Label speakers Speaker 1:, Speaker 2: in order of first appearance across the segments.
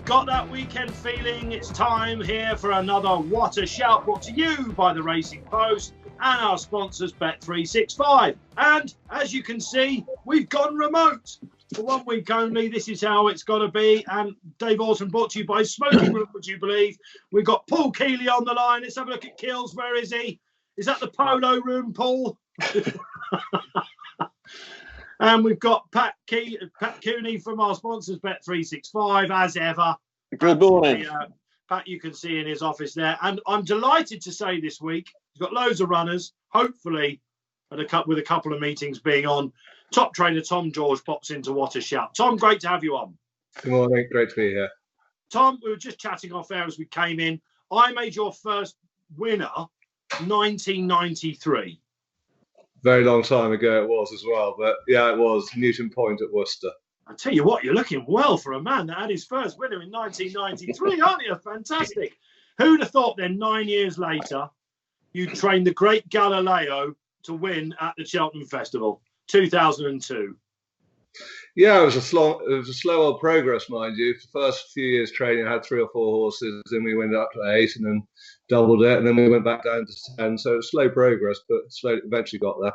Speaker 1: you've got that weekend feeling, it's time here for another What a Shout, brought to you by the Racing Post and our sponsors Bet365. And as you can see, we've gone remote for 1 week only. This is how it's got to be. And Dave Orton, brought to you by Smoking Room, would you believe? We've got Paul Kealy on the line. Let's have a look at Kills. Where is he? Is that the polo room, Paul? And we've got Pat Cooney from our sponsors, Bet365, as ever.
Speaker 2: Good morning.
Speaker 1: Pat, you can see in his office there. And I'm delighted to say this week, he's got loads of runners, hopefully, with a couple of meetings being on. Top trainer Tom George pops into What a Shout. Tom, great to have you on.
Speaker 3: Good morning. Great to be here.
Speaker 1: Tom, we were just chatting off air as we came in. I made your first winner 1993.
Speaker 3: Very long time ago it was as well, but yeah, it was Newton Point at Worcester.
Speaker 1: I tell you what, you're looking well for a man that had his first winner in 1993, aren't you? Fantastic. Who'd have thought then 9 years later you'd train the great Galileo to win at the Cheltenham Festival, 2002?
Speaker 3: Yeah, it was a slow old progress, mind you. For the first few years training, I had 3 or 4 horses, then we went up to 8 and then doubled it, and then we went back down to 10. So it was slow progress, but eventually got there.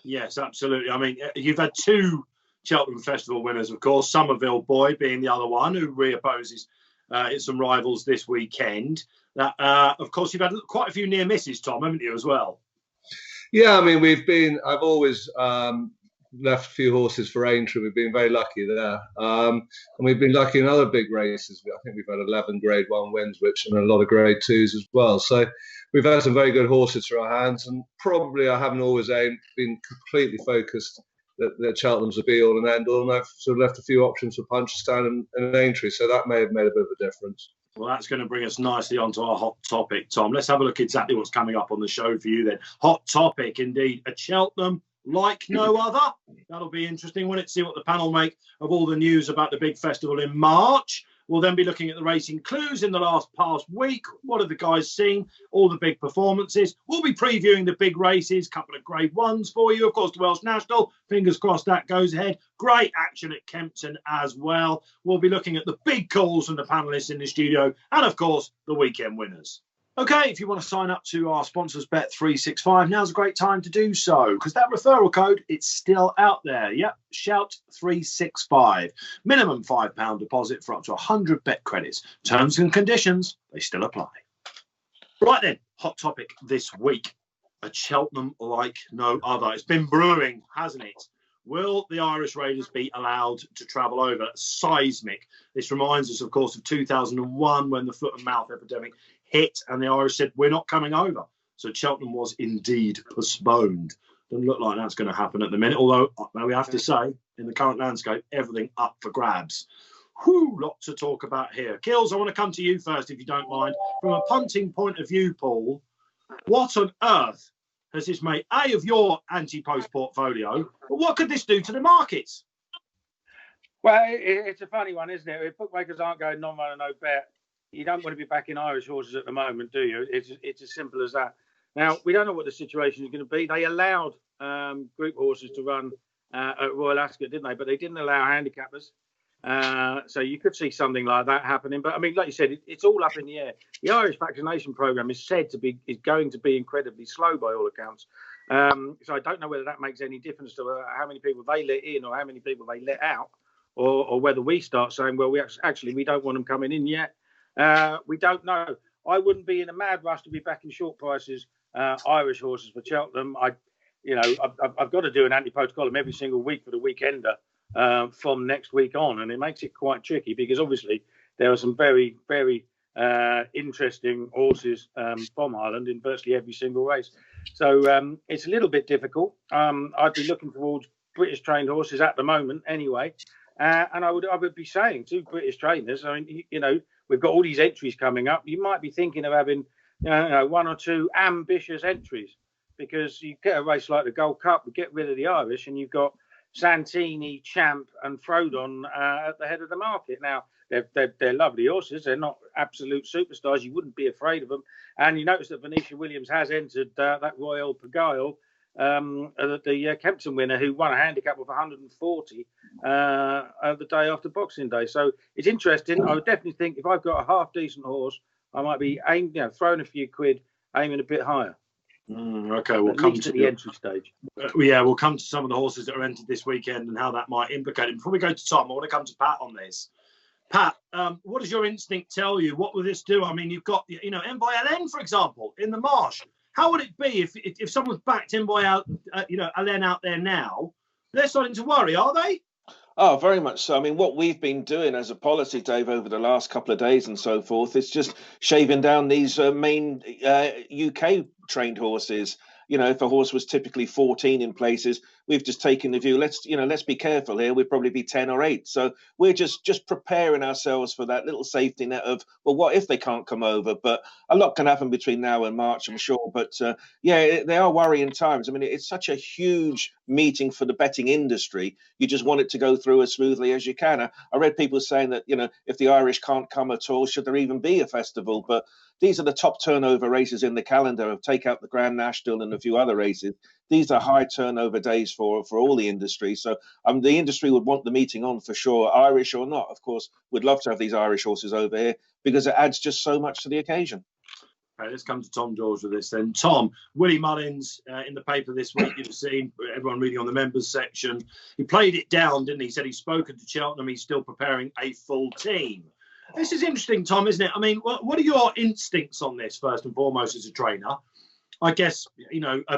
Speaker 1: Yes, absolutely. I mean, you've had 2 Cheltenham Festival winners, of course, Summerville Boy being the other one, who reopposes some rivals this weekend. Of course, you've had quite a few near misses, Tom, haven't you, as well?
Speaker 3: Yeah, I mean, I've always left a few horses for Aintree. We've been very lucky there. And we've been lucky in other big races. I think we've had 11 Grade 1 wins, and a lot of Grade 2s as well. So we've had some very good horses through our hands, and probably I haven't always been completely focused that Cheltenham's a be-all and end-all, and I've sort of left a few options for Punchestown and Aintree, so that may have made a bit of a difference.
Speaker 1: Well, that's going to bring us nicely onto our hot topic, Tom. Let's have a look exactly what's coming up on the show for you then. Hot topic, indeed. A Cheltenham like no other. That'll be interesting, won't it? See what the panel make of all the news about the big festival in March. We'll then be looking at the racing clues in the past week. What have the guys seen? All the big performances. We'll be previewing the big races, couple of Grade 1s for you. Of course, the Welsh National. Fingers crossed that goes ahead. Great action at Kempton as well. We'll be looking at the big calls from the panellists in the studio. And, of course, the weekend winners. Okay, if you want to sign up to our sponsors Bet365, now's a great time to do so, because that referral code, it's still out there. Yep, shout365. Minimum £5 deposit for up to 100 bet credits. Terms and conditions, they still apply. Right then, hot topic this week. A Cheltenham like no other. It's been brewing, hasn't it? Will the Irish Raiders be allowed to travel over? Seismic. This reminds us, of course, of 2001 when the foot and mouth epidemic hit and the Irish said, we're not coming over. So Cheltenham was indeed postponed. Doesn't look like that's going to happen at the minute, although we have to say, in the current landscape, everything up for grabs. Whew, lot to talk about here. Kills, I want to come to you first, if you don't mind. From a punting point of view, Paul, what on earth has this made, A, of your anti-post portfolio, but what could this do to the markets?
Speaker 2: Well, it's a funny one, isn't it? If bookmakers aren't going non-run and no bet, you don't want to be backing Irish horses at the moment, do you? It's as simple as that. Now, we don't know what the situation is going to be. They allowed group horses to run at Royal Ascot, didn't they? But they didn't allow handicappers. So you could see something like that happening. But, I mean, like you said, it's all up in the air. The Irish vaccination programme is going to be incredibly slow by all accounts. So I don't know whether that makes any difference to how many people they let in or how many people they let out, or whether we start saying, well, we don't want them coming in yet. We don't know. I wouldn't be in a mad rush to be backing short prices Irish horses for Cheltenham. I've got to do an anti-post column every single week for the weekender from next week on, and it makes it quite tricky because obviously there are some very, very interesting horses from Ireland in virtually every single race. So it's a little bit difficult. I'd be looking towards British trained horses at the moment anyway. And I would be saying to British trainers, I mean, we've got all these entries coming up. You might be thinking of having 1 or 2 ambitious entries, because you get a race like the Gold Cup, we get rid of the Irish, and you've got Santini, Champ, and Frodon at the head of the market. Now, they're lovely horses. They're not absolute superstars. You wouldn't be afraid of them. And you notice that Venetia Williams has entered that Royal Pagaille the Kempton winner, who won a handicap of 140 the day after Boxing Day. So it's interesting. I would definitely think if I've got a half decent horse, I might be throwing a few quid, aiming a bit higher.
Speaker 1: Okay, we'll come to
Speaker 2: the entry stage.
Speaker 1: We'll come to some of the horses that are entered this weekend and how that might implicate it. Before we go to Tom, I want to come to Pat on this. Pat, what does your instinct tell you? What will this do? I mean, you've got, Envoy Allen, for example, in the Marsh. How would it be if someone's backed Envoy Allen out there now? They're starting to worry, are they?
Speaker 4: Oh, very much so. I mean, what we've been doing as a policy, Dave, over the last couple of days and so forth, is just shaving down these main UK trained horses. If a horse was typically 14 in places, we've just taken the view, let's be careful here. We'd probably be 10 or 8. So we're just preparing ourselves for that little safety net of, well, what if they can't come over? But a lot can happen between now and March, I'm sure. But they are worrying times. I mean, it's such a huge meeting for the betting industry. You just want it to go through as smoothly as you can. I read people saying that, if the Irish can't come at all, should there even be a festival? But these are the top turnover races in the calendar. Take out the Grand National and a few other races. These are high turnover days for all the industry. So the industry would want the meeting on for sure, Irish or not. Of course, we'd love to have these Irish horses over here because it adds just so much to the occasion.
Speaker 1: Right, let's come to Tom George with this then. Tom, Willie Mullins in the paper this week, you've seen everyone reading on the members section. He played it down, didn't he? He said he's spoken to Cheltenham. He's still preparing a full team. This is interesting, Tom, isn't it? I mean, what are your instincts on this, first and foremost, as a trainer? I guess,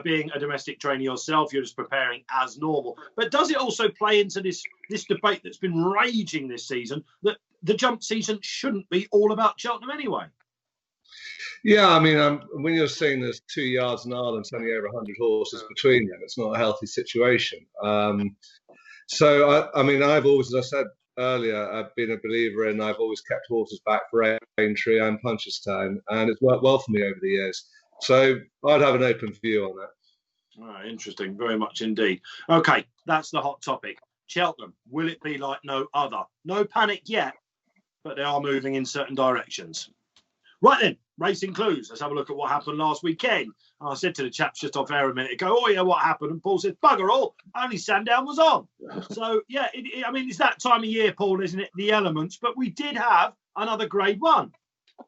Speaker 1: being a domestic trainer yourself, you're just preparing as normal. But does it also play into this debate that's been raging this season, that the jump season shouldn't be all about Cheltenham anyway?
Speaker 3: Yeah, I mean, when you're saying there's 2 yards in Ireland, it's only over 100 horses between them. It's not a healthy situation. So, I've always, as I said earlier, I've been a believer in, I've always kept horses back for Aintree and Punchestown, and it's worked well for me over the years. So I'd have an open view on that.
Speaker 1: Interesting, very much indeed. Okay, that's the hot topic. Cheltenham, will it be like no other? No panic yet, but they are moving in certain directions. Right then, racing clues. Let's have a look at what happened last weekend. I said to the chaps just off air a minute ago, oh yeah, what happened? And Paul said, bugger all, only Sandown was on. So yeah, it's that time of year, Paul, isn't it? The elements, but we did have another Grade 1.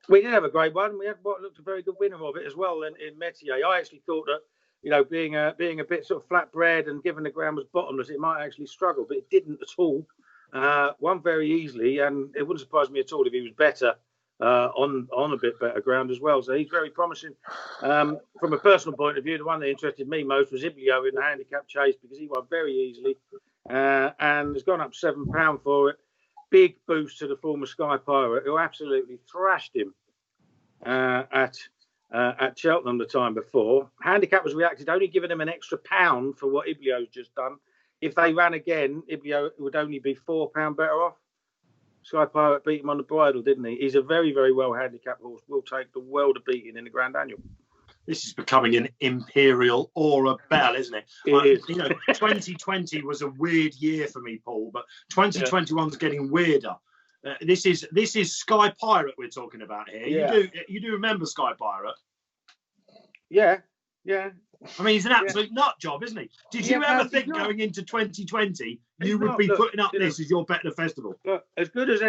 Speaker 2: We did have a Grade 1. We had what looked a very good winner of it as well in Metier. I actually thought that, being a bit sort of flatbread and given the ground was bottomless, it might actually struggle, but it didn't at all. Won very easily, and it wouldn't surprise me at all if he was better on a bit better ground as well. So he's very promising. From a personal point of view, the one that interested me most was Iggrasil in the handicap chase, because he won very easily and has gone up £7 for it. Big boost to the former Sky Pirate, who absolutely thrashed him at Cheltenham the time before. Handicappers reacted, only giving him an extra £1 for what Iggrasil's just done. If they ran again, Iggrasil would only be £4 better off. Sky Pirate beat him on the bridle, didn't he? He's a very, very well handicapped horse. Will take the world of beating in the Grand Annual. This
Speaker 1: is becoming an imperial aura bell, isn't it?
Speaker 2: It is.
Speaker 1: 2020 was a weird year for me, Paul, but 2021's getting weirder. This is Sky Pirate we're talking about here. Yeah. You do remember Sky Pirate?
Speaker 2: Yeah.
Speaker 1: I mean, he's an absolute nut job, isn't he? Did you ever think going into 2020 you would be putting up this as your bet at the festival?
Speaker 2: Look, as good as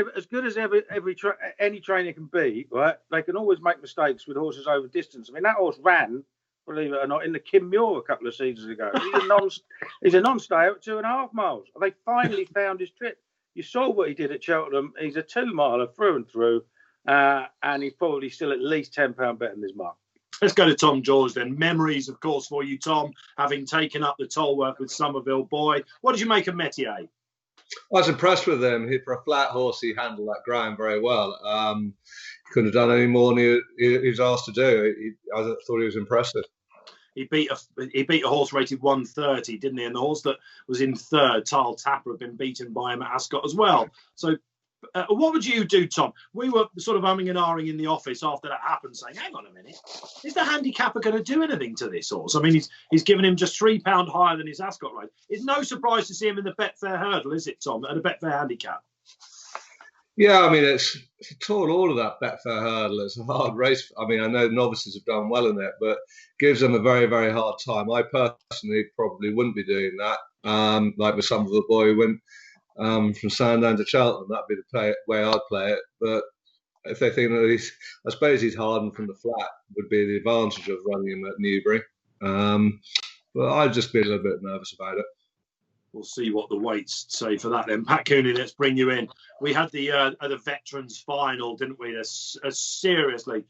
Speaker 2: any trainer can be, right? They can always make mistakes with horses over distance. I mean, that horse ran, believe it or not, in the Kim Muir a couple of seasons ago. He's a non-stayer at 2.5 miles. They finally found his trip. You saw what he did at Cheltenham. He's a 2-miler through and through, and he's probably still at least £10 better than his mark.
Speaker 1: Let's go to Tom George then. Memories, of course, for you, Tom, having taken up the toll work with Summerville Boy. What did you make of Metier? I
Speaker 3: was impressed with him. For a flat horse, he handled that ground very well. He couldn't have done any more than he was asked to do. I thought he was impressive.
Speaker 1: He beat a horse rated 130, didn't he? And the horse that was in third, Tile Tapper, had been beaten by him at Ascot as well. So what would you do, Tom? We were sort of umming and ahhing in the office after that happened, saying, hang on a minute, is the handicapper going to do anything to this horse? I mean, he's given him just £3 higher than his Ascot rate. It's no surprise to see him in the Betfair Hurdle, is it, Tom, at a Betfair handicap?
Speaker 3: Yeah, I mean, it's toward all of that Betfair hurdle. It's a hard race. I mean, I know novices have done well in it, but gives them a very, very hard time. I personally probably wouldn't be doing that. Like with Summerville Boy who went from Sandown to Cheltenham, that'd be the way I'd play it. But if they think that I suppose he's hardened from the flat, would be the advantage of running him at Newbury. But I'd just be a little bit nervous about it.
Speaker 1: We'll see what the weights say for that then. Pat Cooney, let's bring you in. We had the veterans final, didn't we? A seriously,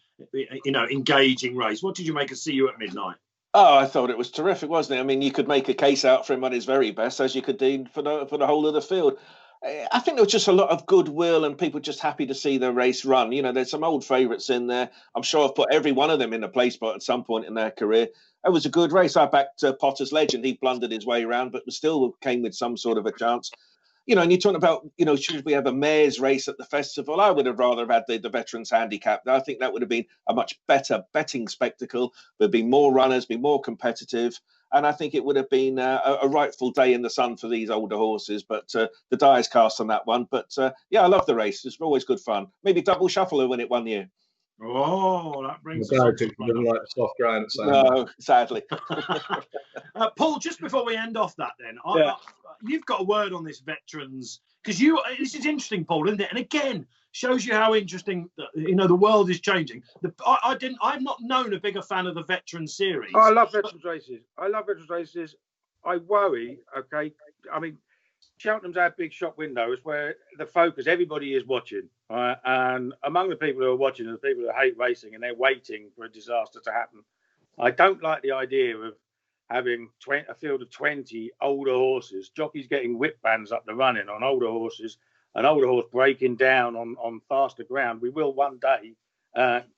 Speaker 1: engaging race. What did you make of See You at Midnight?
Speaker 4: Oh, I thought it was terrific, wasn't it? I mean, you could make a case out for him at his very best, as you could do for the whole of the field. I think there was just a lot of goodwill and people just happy to see the race run. There's some old favourites in there. I'm sure I've put every one of them in a place spot at some point in their career. It was a good race. I backed Potter's Legend. He blundered his way around, but still came with some sort of a chance. And you're talking about, should we have a mayor's race at the festival? I would have rather have had the Veterans Handicap. I think that would have been a much better betting spectacle. There'd be more runners, be more competitive. And I think it would have been a rightful day in the sun for these older horses. But the die is cast on that one. But yeah, I love the race. It's always good fun. Maybe double shuffle will win it one year.
Speaker 1: Oh, that brings us
Speaker 3: like soft ground.
Speaker 4: No, sadly.
Speaker 1: Paul, just before we end off that then, you've got a word on this veterans, because this is interesting, Paul, isn't it? And again, shows you how interesting, the world is changing. I've not known a bigger fan of the veterans series.
Speaker 2: I love veterans races. I worry, okay, I mean, Cheltenham's our big shop windows where the focus, everybody is watching. And among the people who are watching are the people who hate racing and they're waiting for a disaster to happen. I don't like the idea of having a field of 20 older horses, jockeys getting whip bands up the running on older horses, an older horse breaking down on faster ground. We will one day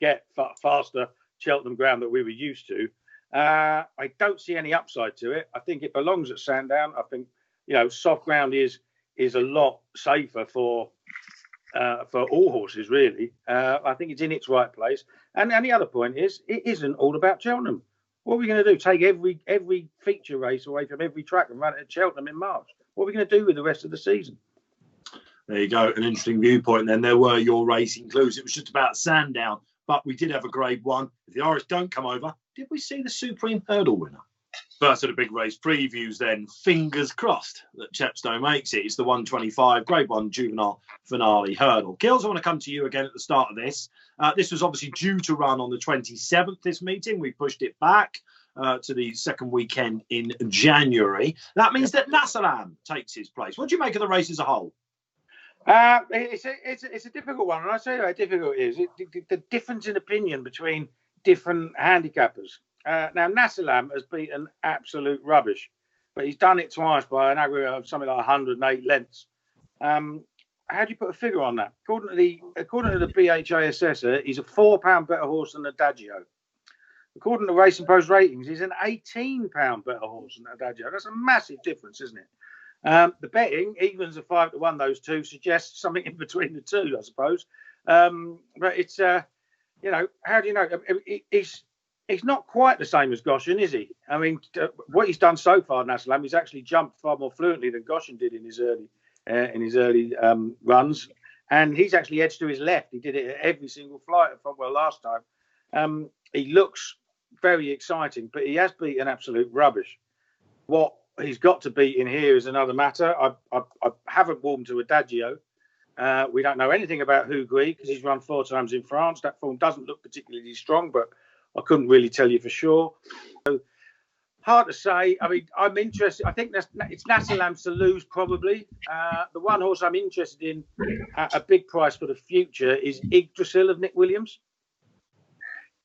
Speaker 2: get faster Cheltenham ground that we were used to. I don't see any upside to it. I think it belongs at Sandown. I think soft ground is a lot safer for all horses, really. I think it's in its right place. And the other point is, it isn't all about Cheltenham. What are we going to do? Take every feature race away from every track and run it at Cheltenham in March? What are we going to do with the rest of the season?
Speaker 1: There you go, an interesting viewpoint. Then there were your racing clues. It was just about Sandown, but we did have a Grade 1. If the Irish don't come over, did we see the Supreme Hurdle winner? First of the big race previews then. Fingers crossed that Chepstow makes it. It's the 125 Grade 1 Juvenile Finale Hurdle. Gills, I want to come to you again at the start of this. This was obviously due to run on the 27th, this meeting. We pushed it back to the second weekend in January. That means that Nassalam takes his place. What do you make of the race as a whole?
Speaker 2: It's a difficult one, and I'll tell you how difficult it is. The difference in opinion between different handicappers. Now, Nassalam has beaten absolute rubbish, but he's done it twice by an aggregate of something like 108 lengths. How do you put a figure on that? According to the BHA assessor, he's a £4 better horse than Adagio. According to Racing Post ratings, he's an £18 better horse than Adagio. That's a massive difference, isn't it? The betting, evens of 5-1, those two, suggests something in between the two, I suppose. But it's, how do you know? He's not quite the same as Goshen, is he? I mean, what he's done so far, Nassalam, he's actually jumped far more fluently than Goshen did in his early runs, and he's actually edged to his left. He did it at every single flight last time. He looks very exciting, but he has beaten absolute rubbish. What he's got to beat in here is another matter. I haven't warmed to Adagio. We don't know anything about Hugri because he's run 4 times in France. That form doesn't look particularly strong, but I couldn't really tell you for sure. So, hard to say. I mean, I'm interested. I think it's Nassalam to lose probably. The one horse I'm interested in at a big price for the future is Iggrasil of Nick Williams.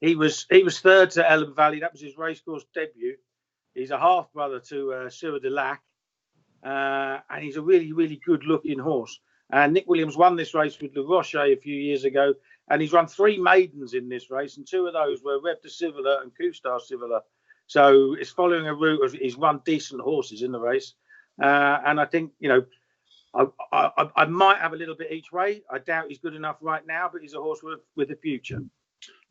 Speaker 2: He was third to Ellen Valley. That was his racecourse debut. He's a half brother to Sura de Lac, and he's a really, really good-looking horse. And Nick Williams won this race with Le Rocher a few years ago, and he's run 3 maidens in this race, and 2 of those were Rev de Civiler and Kustar Civiler. So it's following a route of he's run decent horses in the race, and I think I might have a little bit each way. I doubt he's good enough right now, but he's a horse with a future.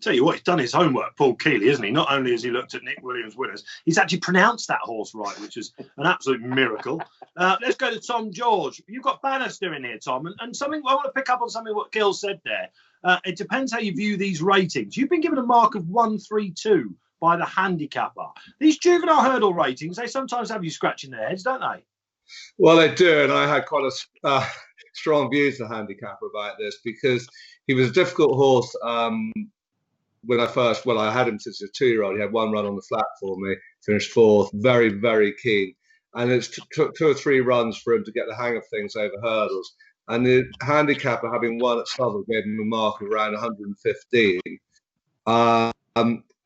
Speaker 1: Tell you what, he's done his homework, Paul Kealy, isn't he? Not only has he looked at Nick Williams' winners, he's actually pronounced that horse right, which is an absolute miracle. Let's go to Tom George. You've got Bannister in here, Tom, and something I want to pick up on something what Gil said there. It depends how you view these ratings. You've been given a mark of 132 by the handicapper. These juvenile hurdle ratings, they sometimes have you scratching their heads, don't they?
Speaker 3: Well, they do, and I had quite a strong views to the handicapper about this because he was a difficult horse. When I had him since he was a 2-year-old. He had one run on the flat for me, finished 4th, very, very keen. And it took 2 or 3 runs for him to get the hang of things over hurdles. And the handicapper, having won at Somerville, gave him a mark of around 115. And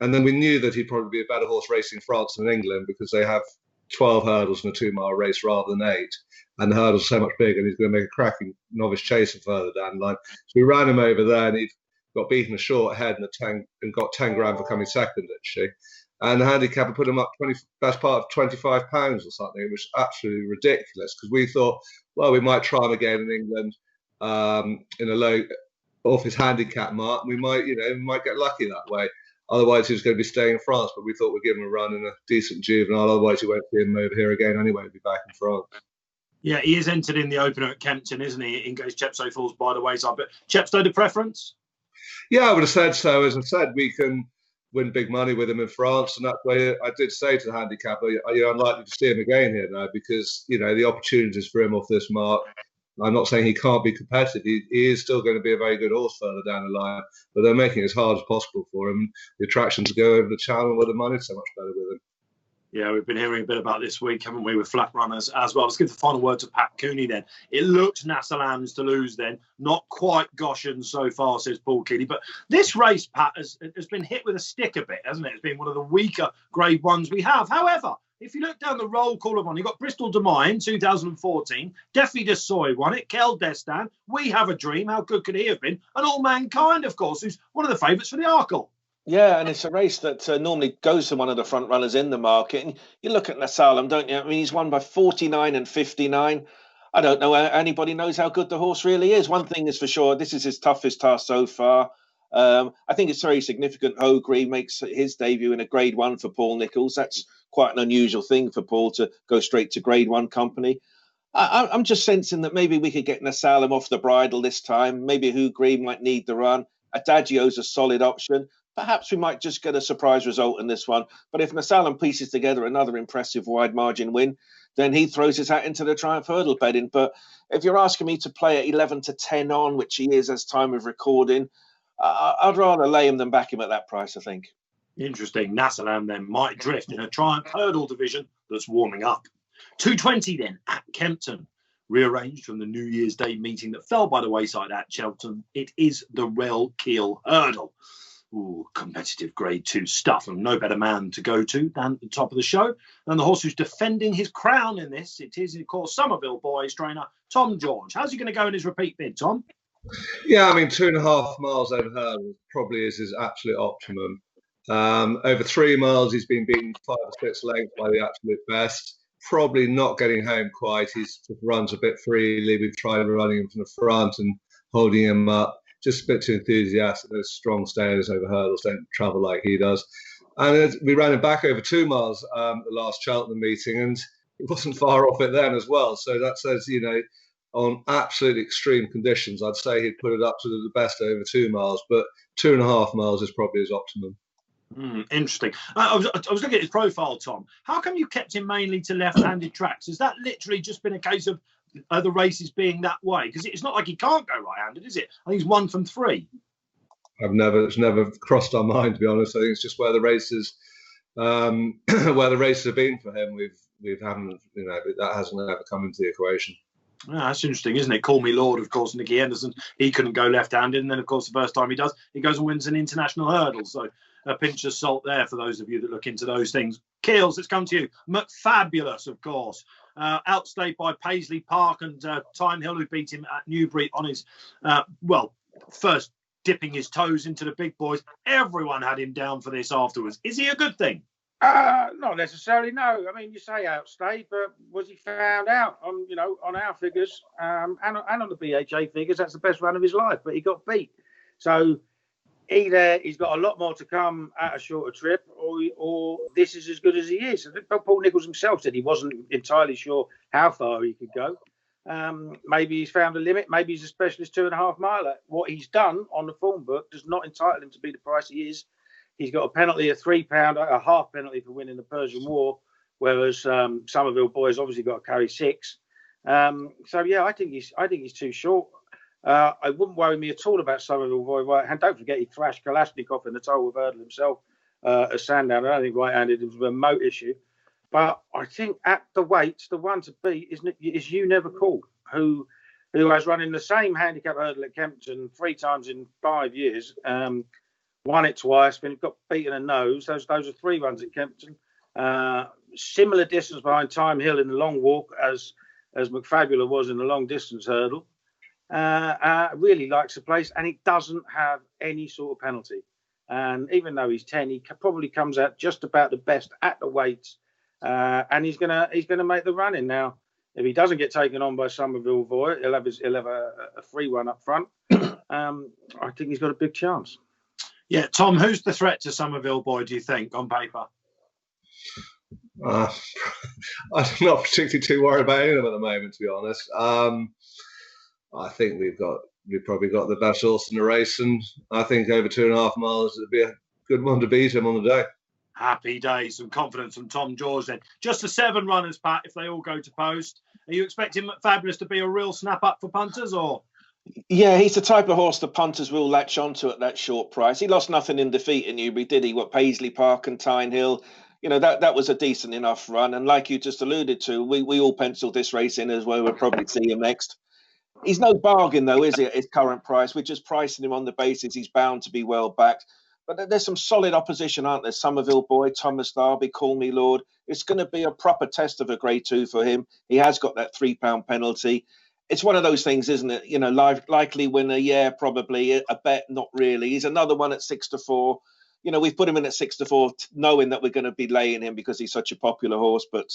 Speaker 3: then we knew that he'd probably be a better horse racing France than England because they have 12 hurdles in a 2-mile race rather than 8. And the hurdles are so much bigger, and he's going to make a cracking novice chaser further down the line. So we ran him over there, and he got beaten a short head and got 10 grand for coming second, actually. And the handicapper put him up best part of £25 or something. It was absolutely ridiculous because we thought, well, we might try him again in England in a low off his handicap mark. We might get lucky that way. Otherwise, he was going to be staying in France. But we thought we'd give him a run in a decent juvenile. Otherwise, you won't see him over here again anyway. He'll be back in France.
Speaker 1: Yeah, he is entered in the opener at Kempton, isn't he? In case Chepstow falls by the wayside. But Chepstow, the preference?
Speaker 3: Yeah, I would have said so. As I said, we can win big money with him in France, and that's why I did say to the handicapper, you're unlikely to see him again here now because the opportunities for him off this mark. I'm not saying he can't be competitive. He is still going to be a very good horse further down the line, but they're making it as hard as possible for him. The attractions go over the channel where the money's so much better with him.
Speaker 1: Yeah, we've been hearing a bit about this week, haven't we, with flat runners as well. Let's give the final word to Pat Cooney then. It looked Nassalams to lose then. Not quite Goshen so far, says Paul Kealy. But this race, Pat, has been hit with a stick a bit, hasn't it? It's been one of the weaker grade ones we have. However, if you look down the roll call of one, you've got Bristol de Mine, 2014. Defi de Soy won it. Kel Destan, We Have a Dream. How good could he have been? And All Mankind, of course, who's one of the favourites for the Arkle.
Speaker 4: Yeah, and it's a race that normally goes to one of the front runners in the market. And you look at Nassalam, don't you? I mean, he's won by 49 and 59. I don't know anybody knows how good the horse really is. One thing is for sure, this is his toughest task so far. I think it's very significant. Hogre makes his debut in a Grade 1 for Paul Nicholls. That's quite an unusual thing for Paul to go straight to Grade 1 company. I'm just sensing that maybe we could get Nassalam off the bridle this time. Maybe Hogre might need the run. Adagio's a solid option. Perhaps we might just get a surprise result in this one. But if Nassalam pieces together another impressive wide margin win, then he throws his hat into the Triumph Hurdle bedding. But if you're asking me to play at 11 to 10 on, which he is as time of recording, I'd rather lay him than back him at that price, I think.
Speaker 1: Interesting. Nassalam then might drift in a Triumph Hurdle division that's warming up. 220 then at Kempton. Rearranged from the New Year's Day meeting that fell by the wayside at Cheltenham, it is the Relkeel Hurdle. Ooh, competitive Grade 2 stuff, and no better man to go to than the top of the show. And the horse who's defending his crown in this, it is, of course, Summerville Boys trainer Tom George. How's he going to go in his repeat bid, Tom?
Speaker 3: Yeah, I mean, 2.5 miles over hurdle probably is his absolute optimum. Over 3 miles, he's been beaten 5 or 6 lengths by the absolute best. Probably not getting home quite. He just runs a bit freely. We've tried running him from the front and holding him up. Just a bit too enthusiastic. Those strong stayers over hurdles don't travel like he does. And we ran him back over 2 miles the last Cheltenham meeting, and he wasn't far off it then as well. So that says, on absolute extreme conditions, I'd say he'd put it up to the best over 2 miles, but 2.5 miles is probably his optimum.
Speaker 1: Interesting. I was looking at his profile, Tom. How come you kept him mainly to left-handed tracks? Has that literally just been a case of the races being that way? Because it's not like he can't go right-handed, is it? I think he's 1 from 3.
Speaker 3: It's never crossed our mind, to be honest. I think it's just where the races have been for him. We haven't, that hasn't ever come into the equation.
Speaker 1: That's interesting, isn't it? Call Me Lord, of course, Nicky Henderson. He couldn't go left-handed, and then, of course, the first time he does, he goes and wins an international hurdle. So a pinch of salt there for those of you that look into those things. Keels, let's come to you. McFabulous, of course. Outstayed by Paisley Park and Time Hill, who beat him at Newbury on his, first dipping his toes into the big boys. Everyone had him down for this afterwards. Is he a good thing?
Speaker 2: Not necessarily, no. I mean, you say outstayed, but was he found out on our figures and on the BHA figures? That's the best run of his life, but he got beat. So either he's got a lot more to come at a shorter trip, or this is as good as he is. I think Paul Nicholls himself said he wasn't entirely sure how far he could go. Maybe he's found a limit. Maybe he's a specialist 2.5 miler. What he's done on the form book does not entitle him to be the price he is. He's got a penalty, a £3, a half penalty for winning the Persian War, whereas Summerville Boy has obviously got to carry 6. So yeah, I think he's too short. I wouldn't worry me at all about Somerville Boy right-hand. Don't forget he thrashed Kalashnikov in the Untitled Hurdle himself at Sandown. I don't think right-handed was a remote issue. But I think at the weights, the one to beat is You Never Call, who has run in the same handicap hurdle at Kempton 3 times in 5 years. Won it twice, but got beaten a nose. Those are 3 runs at Kempton. Similar distance behind Time Hill in the long walk as McFabula was in the long distance hurdle. Really likes the place, and it doesn't have any sort of penalty. And even though he's 10, he probably comes out just about the best at the weights, and he's gonna make the running. Now, if he doesn't get taken on by Summerville Boy, he'll have a free run up front. I think he's got a big chance.
Speaker 1: Yeah, Tom, who's the threat to Summerville Boy, do you think, on paper?
Speaker 3: I'm not particularly too worried about any of them at the moment, to be honest. I think we've probably got the best horse in the race, and I think over 2.5 miles it'd be a good one to beat him on the day.
Speaker 1: Happy days, some confidence from Tom George then. Just the 7 runners, Pat, if they all go to post. Are you expecting Fabulous to be a real snap-up for punters, or...?
Speaker 4: Yeah, he's the type of horse the punters will latch onto at that short price. He lost nothing in defeat in Newbury, did he? What, Paisley Park and Tyne Hill? You know, that was a decent enough run. And like you just alluded to, we all penciled this race in as well. We'll probably see him next. He's no bargain, though, is he, at his current price? We're just pricing him on the basis he's bound to be well backed. But there's some solid opposition, aren't there? Somerville Boy, Thomas Darby, Call Me Lord. It's going to be a proper test of a Grade 2 for him. He has got that £3 penalty. It's one of those things, isn't it? You know, likely winner, yeah, probably. A bet, not really. He's another one at 6-4. You know, we've put him in at 6-4, knowing that we're going to be laying him because he's such a popular horse. But,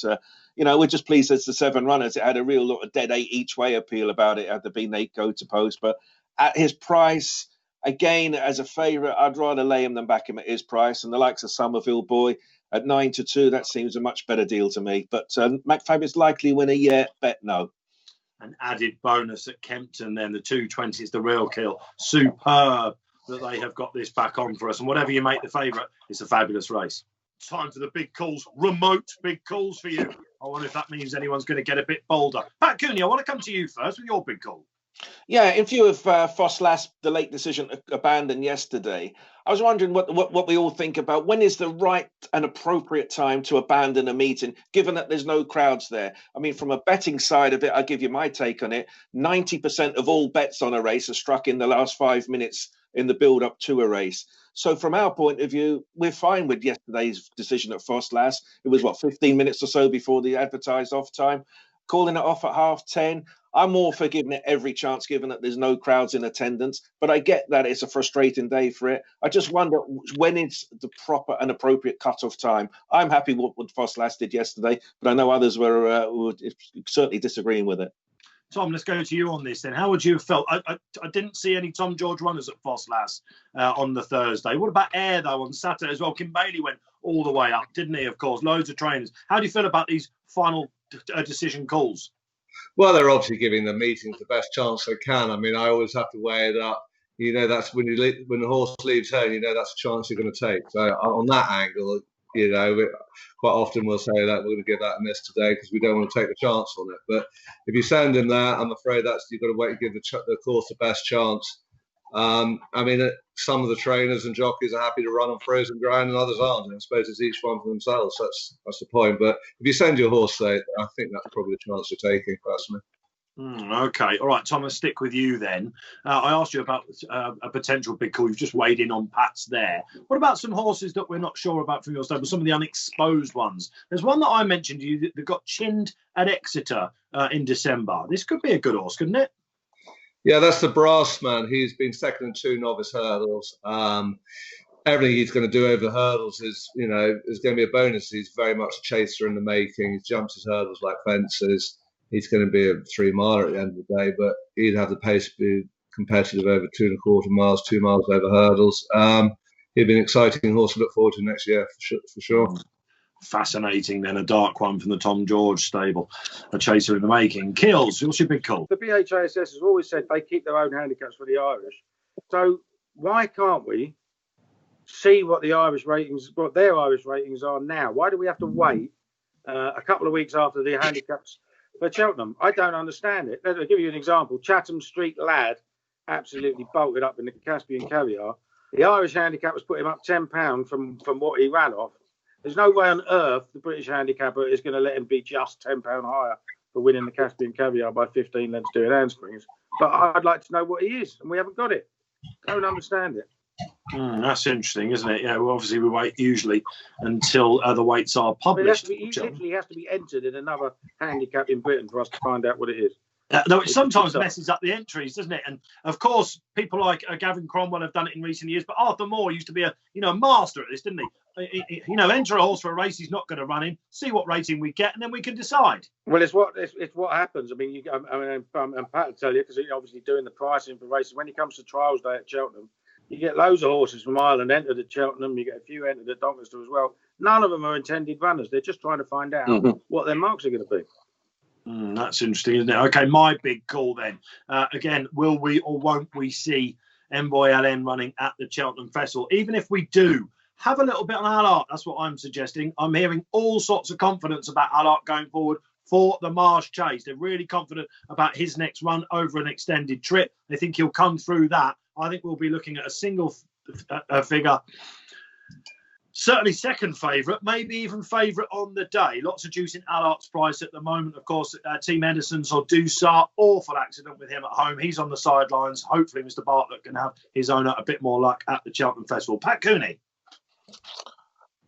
Speaker 4: you know, we're just pleased as the 7 runners. It had a real lot of dead 8 each way appeal about it, had there been 8 go to post. But at his price, again, as a favourite, I'd rather lay him than back him at his price. And the likes of Somerville Boy at 9-2, that seems a much better deal to me. But McFabulous likely winner, yeah, bet no.
Speaker 1: An added bonus at Kempton, then the 220s, the Relkeel. Superb that they have got this back on for us. And whatever you make the favourite, it's a fabulous race. Time for the big calls, remote big calls for you. I wonder if that means anyone's going to get a bit bolder. Pat Cooney, I want to come to you first with your big call.
Speaker 4: Yeah, in view of Foss-Lass, the late decision to abandon yesterday, I was wondering what we all think about when is the right and appropriate time to abandon a meeting, given that there's no crowds there. I mean, from a betting side of it, I'll give you my take on it. 90% of all bets on a race are struck in the last 5 minutes in the build-up to a race. So from our point of view, we're fine with yesterday's decision at Foss-Lass. It was, 15 minutes or so before the advertised off time. Calling it off at 10:30. I'm all for giving it every chance, given that there's no crowds in attendance. But I get that it's a frustrating day for it. I just wonder when is the proper and appropriate cut-off time. I'm happy with what Foss-Lass did yesterday, but I know others were certainly disagreeing with it.
Speaker 1: Tom, let's go to you on this then. How would you have felt? I didn't see any Tom George runners at Foss-Lass on the Thursday. What about Ayr, though, on Saturday as well? Kim Bailey went all the way up, didn't he, of course? Loads of trainers. How do you feel about these final decision calls?
Speaker 3: Well, they're obviously giving the meetings the best chance they can. I mean, I always have to weigh it up. You know, that's when the horse leaves home, you know, that's a chance you're going to take. So on that angle, you know, quite often we'll say that we're going to give that a miss today because we don't want to take the chance on it. But if you send him that, I'm afraid you've got to wait and give the course the best chance. I mean, some of the trainers and jockeys are happy to run on frozen ground and others aren't. And I suppose it's each one for themselves. That's the point. But if you send your horse there, I think that's probably the chance you're taking, personally.
Speaker 1: Okay. All right, Tom, I'll stick with you then. I asked you about a potential big call. You've just weighed in on Pat's there. What about some horses that we're not sure about from your stable, some of the unexposed ones? There's one that I mentioned to you that got chinned at Exeter in December. This could be a good horse, couldn't it?
Speaker 3: Yeah, that's the Brass Man. He's been second in 2 novice hurdles. Everything he's going to do over hurdles is going to be a bonus. He's very much a chaser in the making. He jumps his hurdles like fences. He's going to be a 3 miler at the end of the day, but he'd have the pace to be competitive over 2.25 miles, 2 miles over hurdles. He'd be an exciting horse to look forward to next year for sure.
Speaker 1: Fascinating. Then a dark one from the Tom George stable, a chaser in the making. Kills, what's your big call?
Speaker 2: The BHASS has always said they keep their own handicaps for the Irish. So why can't we see what their Irish ratings are now? Why do we have to wait a couple of weeks after the handicaps for Cheltenham? I don't understand it. Let me give you an example. Chatham Street Lad absolutely bolted up in the Caspian Caviar. The Irish handicap was put him up £10 from what he ran off. There's no way on earth the British handicapper is going to let him be just £10 higher for winning the Caspian Caviar by 15 lengths doing handsprings. But I'd like to know what he is, and we haven't got it. Don't understand it.
Speaker 1: That's interesting, isn't it? Yeah, well, obviously we wait usually until the weights are published.
Speaker 2: He literally has to be entered in another handicap in Britain for us to find out what it is.
Speaker 1: Though it sometimes messes up the entries, doesn't it? And of course, people like Gavin Cromwell have done it in recent years. But Arthur Moore used to be a master at this, didn't he? Enter a horse for a race he's not going to run in, see what rating we get, and then we can decide.
Speaker 2: Well, it's what happens. I mean, and Pat will tell you, because he's obviously doing the pricing for races. When he comes to trials day at Cheltenham, you get loads of horses from Ireland entered at Cheltenham. You get a few entered at Doncaster as well. None of them are intended runners. They're just trying to find out what their marks are going to be.
Speaker 1: That's interesting, isn't it? Okay, my big call then. Again, will we or won't we see Envoy LN running at the Cheltenham Festival? Even if we do, have a little bit on Allard. That's what I'm suggesting. I'm hearing all sorts of confidence about Allard going forward for the Marsh Chase. They're really confident about his next run over an extended trip. They think he'll come through that. I think we'll be looking at a single figure. Certainly second favourite, maybe even favourite on the day. Lots of juice in Allard's price at the moment. Of course, Team Edison's or Dusart, awful accident with him at home. He's on the sidelines. Hopefully, Mr. Bartlett can have his owner a bit more luck at the Cheltenham Festival. Pat Cooney.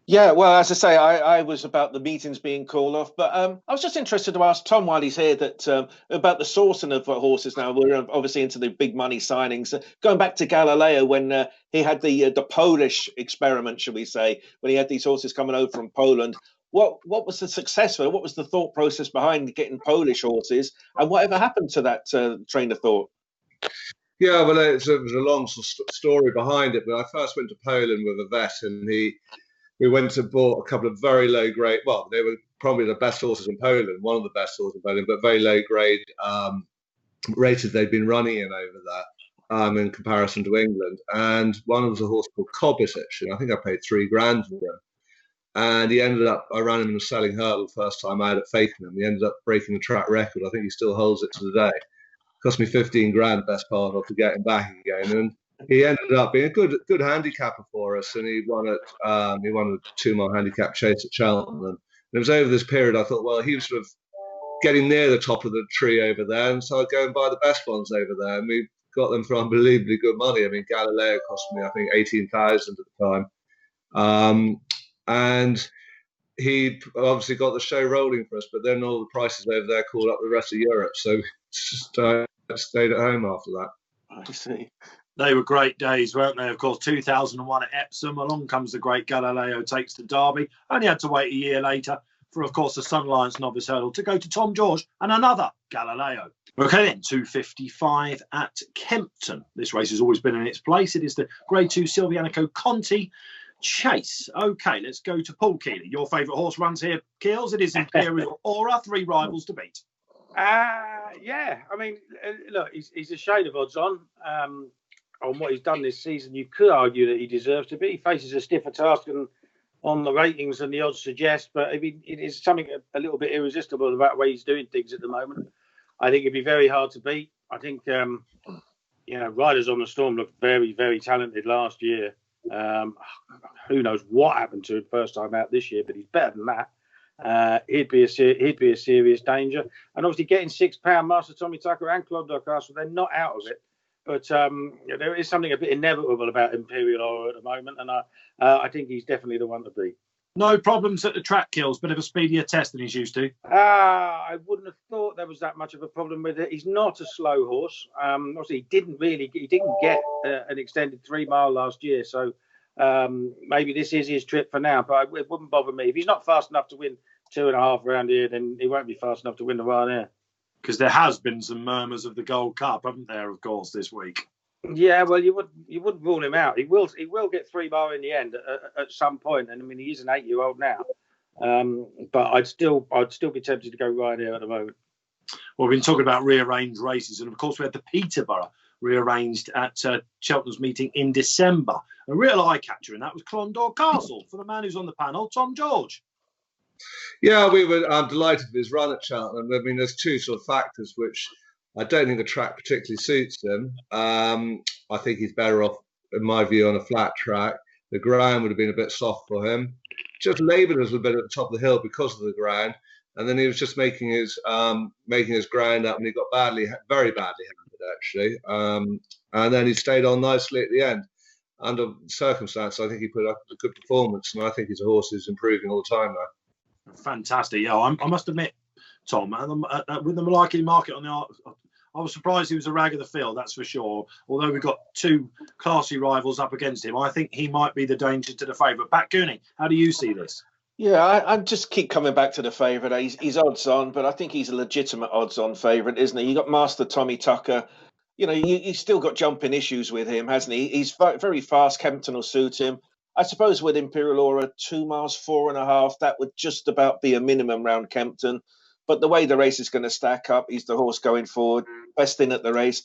Speaker 4: Yeah, well, as I say, I was about the meetings being called off, but I was just interested to ask Tom while he's here that about the sourcing of horses now. We're obviously into the big money signings. Going back to Galileo when he had the Polish experiment, shall we say, when he had these horses coming over from Poland. What was the success for it? What was the thought process behind getting Polish horses? And whatever happened to that train of thought?
Speaker 3: Yeah, well, it was a long story behind it. But I first went to Poland with a vet, and we went and bought a couple of very low grade. Well, they were probably the best horses in Poland, one of the best horses in Poland, but very low grade rated they'd been running in over there in comparison to England. And one was a horse called Kovacic, and I think I paid $3,000 for him. And he ended up, I ran him in a selling hurdle first time out at Fakenham. He ended up breaking the track record. I think he still holds it to the day. Cost me $15,000, best part of, to get him back again. And he ended up being a good handicapper for us, and he won a 2 mile handicap chase at Cheltenham. And it was over this period I thought, well, he was sort of getting near the top of the tree over there, and so I'd go and buy the best ones over there. And we got them for unbelievably good money. I mean, Galileo cost me, I think, $18,000 at the time. And he obviously got the show rolling for us, but then all the prices over there called up the rest of Europe. So just stayed at home after that.
Speaker 4: I see.
Speaker 1: They were great days, weren't they? Of course, 2001 at Epsom. Along comes the great Galileo takes to Derby. Only had to wait a year later for, of course, the Sun Alliance Novice Hurdle to go to Tom George and another Galileo. Okay, then, 2:55 at Kempton. This race has always been in its place. It is the Grade 2 Silvianico Conti Chase. Okay, let's go to Paul Kealy. Your favourite horse runs here, Keels. It is Imperial Aura, 3 rivals to beat.
Speaker 2: Yeah, I mean, look, he's a shade of odds on what he's done this season. You could argue that he deserves to be. He faces a stiffer task on the ratings than the odds suggest, but I mean, it is something a little bit irresistible about the way he's doing things at the moment. I think it'd be very hard to beat. I think, Riders on the Storm looked very, very talented last year. Who knows what happened to him first time out this year, but he's better than that. He'd be a serious danger. And obviously getting £6 Master Tommy Tucker and Claude Castle, they're not out of it. But there is something a bit inevitable about Imperial Aura at the moment, and I think he's definitely the one to beat.
Speaker 1: No problems at the track, Kills, bit of a speedier test than he's used to.
Speaker 2: I wouldn't have thought there was that much of a problem with it. He's not a slow horse. Obviously, he didn't get an extended 3 mile last year, so maybe this is his trip for now. But it wouldn't bother me if he's not fast enough to win 2.5 around here. Then he won't be fast enough to win the Ryanair.
Speaker 1: Because there has been some murmurs of the Gold Cup, haven't there, of course, this week?
Speaker 2: Yeah, well, you wouldn't rule him out. He will get 3 bar in the end at some point. And I mean, he is an 8-year-old now. But I'd still be tempted to go right here at the moment.
Speaker 1: Well, we've been talking about rearranged races, and of course we had the Peterborough rearranged at Cheltenham's meeting in December. A real eye catcher in that was Clondor Castle for the man who's on the panel, Tom George.
Speaker 3: Yeah, we were delighted with his run at Cheltenham. I mean, there's two sort of factors which I don't think the track particularly suits him. I think he's better off, in my view, on a flat track. The ground would have been a bit soft for him. Just laboured us a bit at the top of the hill because of the ground, and then he was just making his ground up, and he got very badly handed actually. And then he stayed on nicely at the end. Under circumstance, I think he put up a good performance, and I think he's a horse who's improving all the time now.
Speaker 1: Fantastic. Yeah, I must admit, Tom, with the Maliki market on the I was surprised he was a rag of the field, that's for sure. Although we've got 2 classy rivals up against him, I think he might be the danger to the favourite. Pat Cooney, how do you see this?
Speaker 4: Yeah, I just keep coming back to the favourite. He's odds on, but I think he's a legitimate odds on favourite, isn't he? You got Master Tommy Tucker. You know, he's still got jumping issues with him, hasn't he? He's very fast. Kempton will suit him. I suppose with Imperial Aura, 2 miles, 4.5, that would just about be a minimum round Kempton. But the way the race is going to stack up, he's the horse going forward, best in at the race.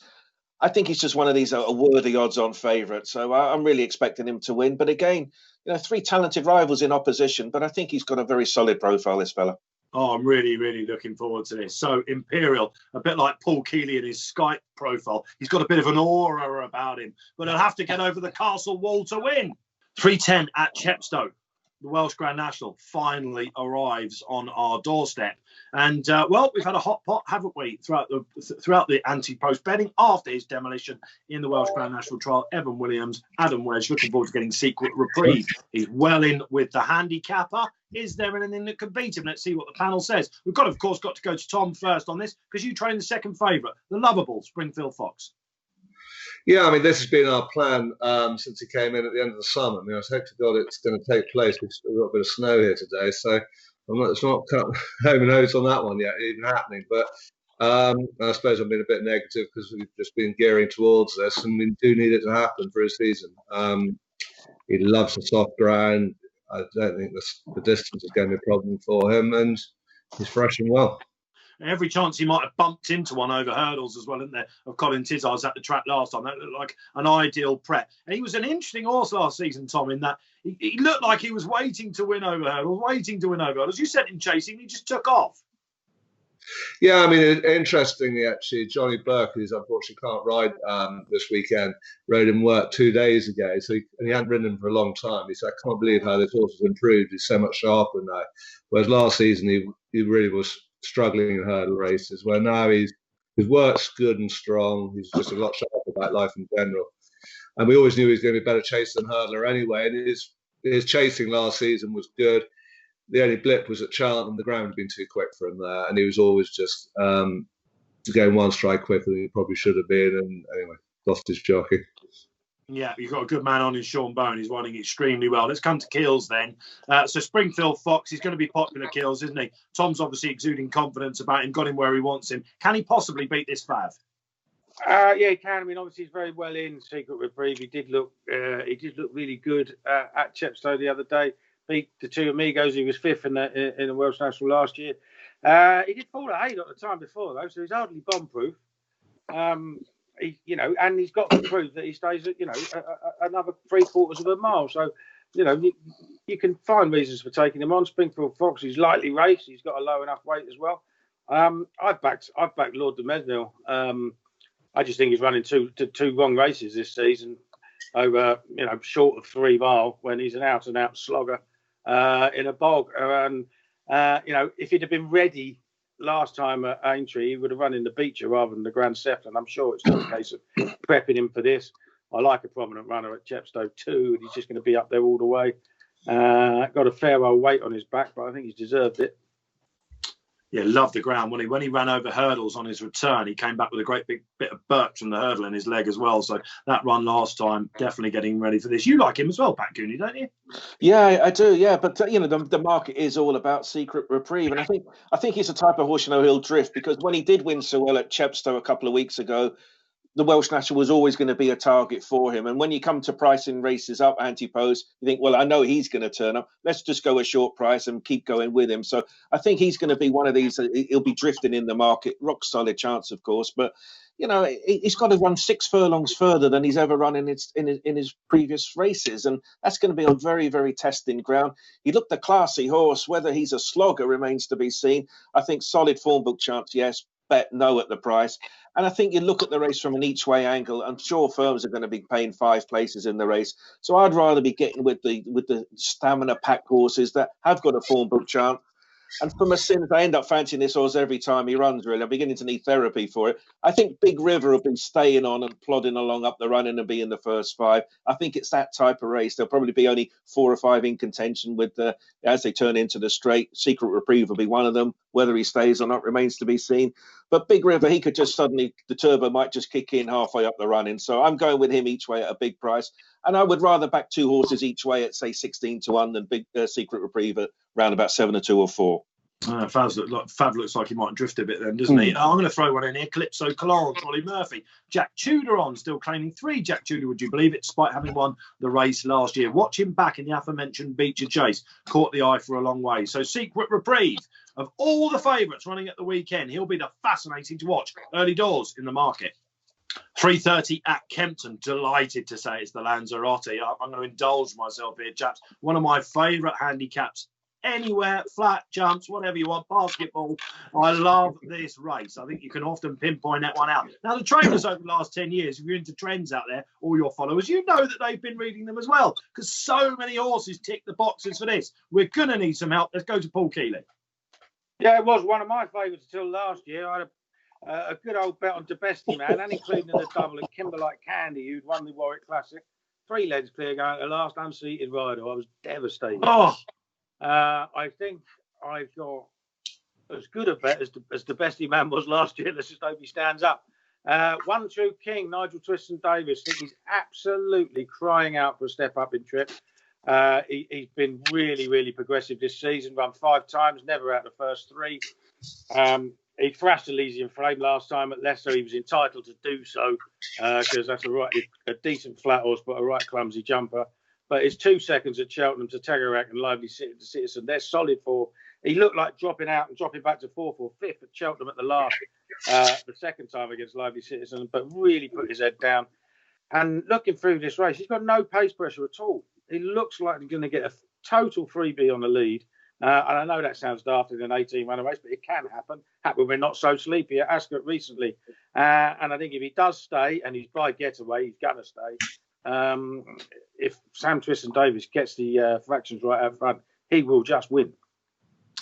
Speaker 4: I think he's just one of these a worthy odds-on favourite. So I'm really expecting him to win. But again, 3 talented rivals in opposition. But I think he's got a very solid profile, this fella.
Speaker 1: Oh, I'm really, really looking forward to this. So Imperial, a bit like Paul Kealy in his Skype profile. He's got a bit of an aura about him. But he'll have to get over the castle wall to win. 3:10 at Chepstow. The Welsh Grand National finally arrives on our doorstep. And, well, we've had a hot pot, haven't we, throughout the anti-post betting after his demolition in the Welsh Grand National trial. Evan Williams, Adam Wedge, looking forward to getting secret reprieve. He's well in with the handicapper. Is there anything that could beat him? Let's see what the panel says. We've got, of course, to go to Tom first on this, because you train the second favourite, the lovable Springfield Fox.
Speaker 3: Yeah, I mean, this has been our plan since he came in at the end of the summer. I mean, I hope to God it's going to take place. We've got a bit of snow here today, so it's not home and hose on that one yet, even happening. But I suppose I've been a bit negative because we've just been gearing towards this, and we do need it to happen for his season. He loves the soft ground. I don't think the distance is going to be a problem for him, and he's fresh and well.
Speaker 1: Every chance he might have bumped into one over hurdles as well, isn't there, of Colin Tizard's at the track last time. That looked like an ideal prep. And he was an interesting horse last season, Tom, in that he looked like he was waiting to win over hurdles. You sent him chasing, he just took off.
Speaker 3: Yeah, I mean, interestingly, actually, Johnny Burke, who's unfortunately can't ride this weekend, rode in work 2 days ago. So he hadn't ridden him for a long time. He said, I can't believe how this horse has improved. He's so much sharper now. Whereas last season, he really was struggling in hurdle races, where now his work's good and strong. He's just a lot sharper about life in general. And we always knew he was going to be a better chaser than hurdler anyway. And his chasing last season was good. The only blip was at Cheltenham. The ground had been too quick for him there. And he was always just going one strike quicker than he probably should have been. And anyway, lost his jockey.
Speaker 1: Yeah, you've got a good man on in Sean Bone. He's riding extremely well. Let's come to Keels then. So Springfield Fox, he's going to be popular, Keels, isn't he? Tom's obviously exuding confidence about him, got him where he wants him. Can he possibly beat this Fav?
Speaker 2: Yeah, he can. I mean, obviously he's very well in secret reprieve. He did look really good at Chepstow the other day. Beat the 2 Amigos. He was 5th in the Welsh National last year. He did fall at 8 at the time before though, so he's hardly bomb-proof. And he's got to prove that he stays at, another 3/4 of a mile. So, you can find reasons for taking him on. Springfield Fox, he's lightly raced. He's got a low enough weight as well. I've backed Lord de Mesnil. I just think he's running two wrong races this season over, short of 3 mile when he's an out and out slogger in a bog. And if he'd have been ready last time at Aintree, he would have run in the Beecher rather than the Grand Seft, and I'm sure it's just a case of prepping him for this. I like a prominent runner at Chepstow too, and he's just going to be up there all the way. Got a fair old weight on his back, but I think he's deserved it.
Speaker 1: Yeah, loved the ground. When he ran over hurdles on his return, he came back with a great big bit of birch from the hurdle in his leg as well. So that run last time, definitely getting ready for this. You like him as well, Pat Cooney, don't you?
Speaker 4: Yeah, I do. Yeah, but the market is all about secret reprieve, and I think he's a type of horse, he'll drift, because when he did win so well at Chepstow a couple of weeks ago, the Welsh National was always going to be a target for him. And when you come to pricing races up antipose, you think, well, I know he's going to turn up. Let's just go a short price and keep going with him. So I think he's going to be one of these. He'll be drifting in the market. Rock solid chance, of course, but he's got to run 6 furlongs further than he's ever run in his previous races, and that's going to be on very, very testing ground. He looked a classy horse. Whether he's a slogger remains to be seen. I think solid form book chance, yes. Bet no at the price. And I think you look at the race from an each way angle. I'm sure firms are going to be paying 5 places in the race. So I'd rather be getting with the stamina pack horses that have got a form book chance. And from a sins, I end up fancying this horse every time he runs, really. I'm beginning to need therapy for it. I think Big River will be staying on and plodding along up the running and be in the first 5. I think it's that type of race. There'll probably be only 4 or 5 in contention as they turn into the straight. Secret Reprieve will be one of them. Whether he stays or not remains to be seen. But Big River, he could just suddenly, the turbo might just kick in halfway up the running. So I'm going with him each way at a big price. And I would rather back 2 horses each way at, say, 16-1 than Big Secret Reprieve at round about 7-2 or 4.
Speaker 1: Fav looks like he might drift a bit then, doesn't he? I'm going to throw one in here. Calypso Clarence, Ollie Murphy. Jack Tudor on, still claiming 3 Jack Tudor, would you believe it, despite having won the race last year. Watch him back in the aforementioned Beecher Chase. Caught the eye for a long way. So Secret Reprieve, of all the favourites running at the weekend, he'll be the fascinating to watch early doors in the market. 3:30 at Kempton. Delighted to say it's the Lanzarote. I'm going to indulge myself here, chaps. One of my favourite handicaps. Anywhere, flat, jumps, whatever you want, basketball. I love this race. I think you can often pinpoint that one out. Now, the trainers over the last 10 years, if you're into trends out there, all your followers, you know that they've been reading them as well, because so many horses tick the boxes for this. We're going to need some help. Let's go to Paul Kealy.
Speaker 2: Yeah, it was one of my favourites until last year. I had a good old bet on Debesty Man, and including the double at Kimberlite Candy, who'd won the Warwick Classic. 3 legs clear going to the last unseated rider. I was devastated.
Speaker 1: Oh,
Speaker 2: I think I've got as good a bet as the Bestie Man was last year. Let's just hope he stands up. 1 True King, Nigel Twiston Davis. I think he's absolutely crying out for a step up in trip. He's been really, really progressive this season. Run 5 times, never out the first 3. He thrashed Elysian Flame last time at Leicester. He was entitled to do so because that's a decent flat horse, but a right clumsy jumper. But it's 2 seconds at Cheltenham to Tegerac and Lively Citizen. They're solid for. He looked like dropping out and dropping back to 4th or 5th at Cheltenham at the last, the second time against Lively Citizen, but really put his head down. And looking through this race, he's got no pace pressure at all. He looks like he's going to get a total freebie on the lead. And I know that sounds daft in an 18-runner race, but it can happen. Happened when Not So Sleepy at Ascot recently. And I think if he does stay, and he's by getaway, he's going to stay. If Sam Twiston Davis gets the fractions right out front, he will just win.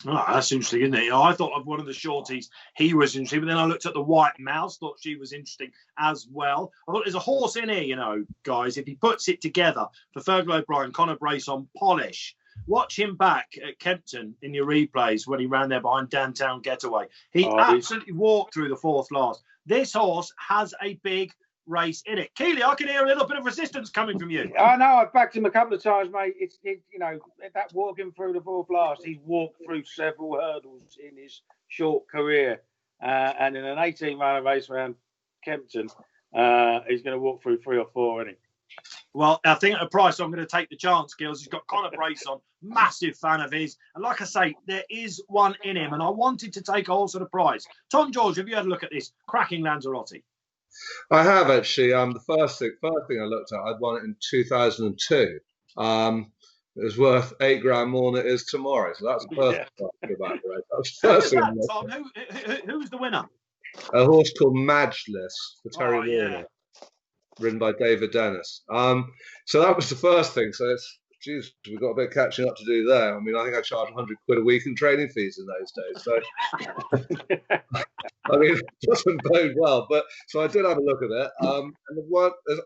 Speaker 1: Oh, that's interesting, isn't it? I thought of one of the shorties, he was interesting, but then I looked at the White Mouse, thought she was interesting as well. I thought there's a horse in here, guys, if he puts it together for Fergal O'Brien, Conor Brace on polish. Watch him back at Kempton in your replays when he ran there behind Downtown Getaway. He absolutely walked through the 4th last. This horse has a big race in it. Kealy, I can hear a little bit of resistance coming from you.
Speaker 2: I know, I've backed him a couple of times, mate. That walking through the 4th last, he's walked through several hurdles in his short career. And in an 18-runner race around Kempton, he's going to walk through 3 or 4, isn't he?
Speaker 1: Well, I think at a price, I'm going to take the chance, Gills. He's got Conor Brace on, massive fan of his. And like I say, there is one in him, and I wanted to take a horse at a price. Tom George, have you had a look at this cracking Lanzarote?
Speaker 3: I have actually. The first thing I looked at, I'd won it in 2002. It was worth £8 more than it is tomorrow. So that's the first thing about the race. That was the first thing.
Speaker 1: Tom, who's the winner?
Speaker 3: A horse called Majlis for Terry Warner, ridden by David Dennis. So that was the first thing. So we've got a bit of catching up to do there. I mean, I think I charged £100 a week in training fees in those days. So, I mean, it doesn't bode well. But so I did have a look at it.